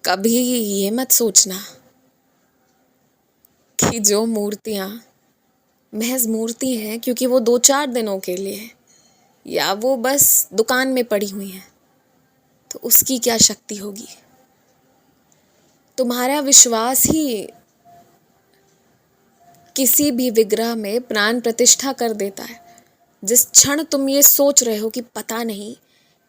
कभी ये मत सोचना कि जो मूर्तियाँ महज मूर्ति हैं क्योंकि वो 2-4 दिनों के लिए है, या वो बस दुकान में पड़ी हुई हैं, तो उसकी क्या शक्ति होगी। तुम्हारा विश्वास ही किसी भी विग्रह में प्राण प्रतिष्ठा कर देता है। जिस क्षण तुम ये सोच रहे हो कि पता नहीं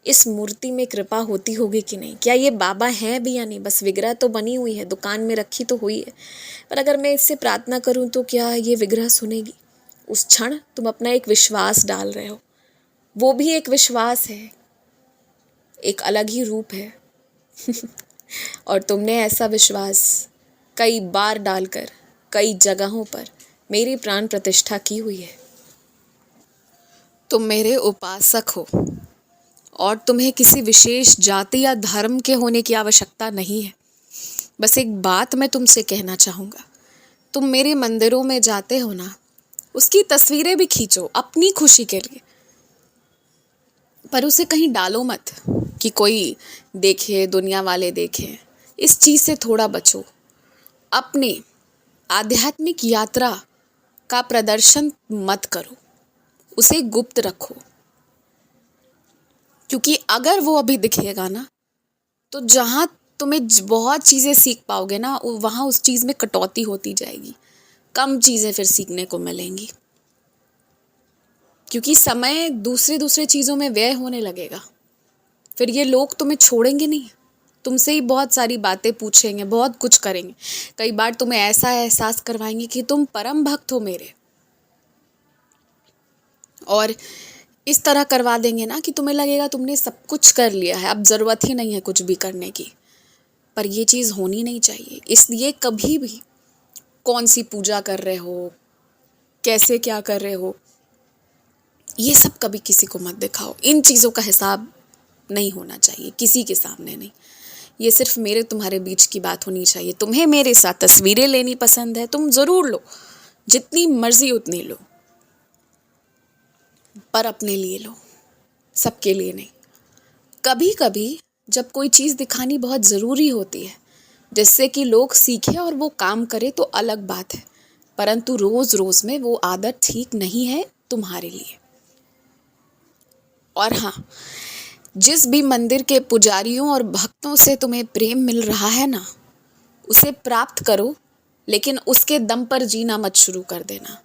इस मूर्ति में कृपा होती होगी कि नहीं, क्या ये बाबा हैं भी या नहीं, बस विग्रह तो बनी हुई है, दुकान में रखी तो हुई है, पर अगर मैं इससे प्रार्थना करूं तो क्या ये विग्रह सुनेगी, उस क्षण तुम अपना एक विश्वास डाल रहे हो। वो भी एक विश्वास है, एक अलग ही रूप है और तुमने ऐसा विश्वास कई बार डालकर कई जगहों पर मेरी प्राण प्रतिष्ठा की हुई है। तुम मेरे उपासक हो और तुम्हें किसी विशेष जाति या धर्म के होने की आवश्यकता नहीं है। बस एक बात मैं तुमसे कहना चाहूँगा, तुम मेरे मंदिरों में जाते हो ना, उसकी तस्वीरें भी खींचो अपनी खुशी के लिए, पर उसे कहीं डालो मत कि कोई देखे, दुनिया वाले देखें। इस चीज़ से थोड़ा बचो। अपनी आध्यात्मिक यात्रा का प्रदर्शन मत करो, उसे गुप्त रखो, क्योंकि अगर वो अभी दिखेगा ना, तो जहाँ तुम्हें बहुत चीज़ें सीख पाओगे ना, वहाँ उस चीज़ में कटौती होती जाएगी, कम चीज़ें फिर सीखने को मिलेंगी, क्योंकि समय दूसरे चीज़ों में व्यय होने लगेगा। फिर ये लोग तुम्हें छोड़ेंगे नहीं, तुमसे ही बहुत सारी बातें पूछेंगे, बहुत कुछ करेंगे, कई बार तुम्हें ऐसा एहसास करवाएंगे कि तुम परम भक्त हो मेरे, और इस तरह करवा देंगे ना कि तुम्हें लगेगा तुमने सब कुछ कर लिया है, अब ज़रूरत ही नहीं है कुछ भी करने की। पर ये चीज़ होनी नहीं चाहिए। इसलिए कभी भी कौन सी पूजा कर रहे हो, कैसे क्या कर रहे हो, ये सब कभी किसी को मत दिखाओ। इन चीज़ों का हिसाब नहीं होना चाहिए किसी के सामने नहीं। ये सिर्फ मेरे तुम्हारे बीच की बात होनी चाहिए। तुम्हें मेरे साथ तस्वीरें लेनी पसंद है, तुम ज़रूर लो, जितनी मर्जी उतनी लो, पर अपने लिए लो, सबके लिए नहीं। कभी कभी जब कोई चीज़ दिखानी बहुत ज़रूरी होती है जिससे कि लोग सीखें और वो काम करे तो अलग बात है, परंतु रोज़ रोज़ में वो आदत ठीक नहीं है तुम्हारे लिए। और हाँ, जिस भी मंदिर के पुजारियों और भक्तों से तुम्हें प्रेम मिल रहा है ना, उसे प्राप्त करो, लेकिन उसके दम पर जीना मत शुरू कर देना,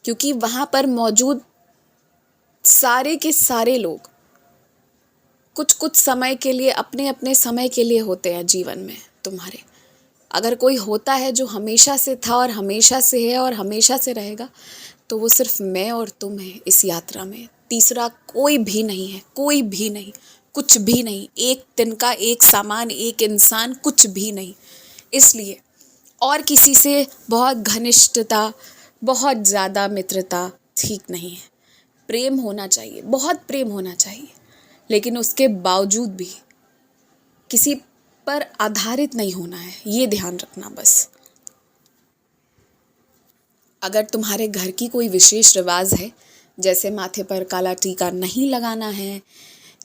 क्योंकि वहाँ पर मौजूद सारे के सारे लोग कुछ कुछ समय के लिए, अपने अपने समय के लिए होते हैं जीवन में तुम्हारे। अगर कोई होता है जो हमेशा से था और हमेशा से है और हमेशा से रहेगा, तो वो सिर्फ मैं और तुम है इस यात्रा में। तीसरा कोई भी नहीं है, कोई भी नहीं, कुछ भी नहीं, एक तिनका, एक सामान, एक इंसान, कुछ भी नहीं। इसलिए और किसी से बहुत घनिष्ठता, बहुत ज़्यादा मित्रता ठीक नहीं है। प्रेम होना चाहिए, बहुत प्रेम होना चाहिए, लेकिन उसके बावजूद भी किसी पर आधारित नहीं होना है, ये ध्यान रखना बस। अगर तुम्हारे घर की कोई विशेष रिवाज है, जैसे माथे पर काला टीका नहीं लगाना है,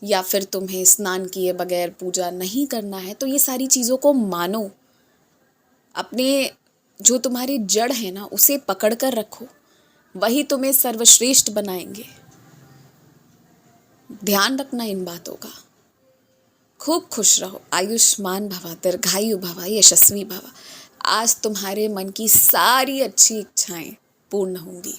या फिर तुम्हें स्नान किए बगैर पूजा नहीं करना है, तो ये सारी चीज़ों को मानो। अपने जो तुम्हारी जड़ है ना, उसे पकड़ कर रखो, वही तुम्हें सर्वश्रेष्ठ बनाएंगे। ध्यान रखना इन बातों का। खूब खुश रहो, आयुष्मान भवा, दीर्घायु भवा, यशस्वी भवा। आज तुम्हारे मन की सारी अच्छी इच्छाएं पूर्ण होंगी।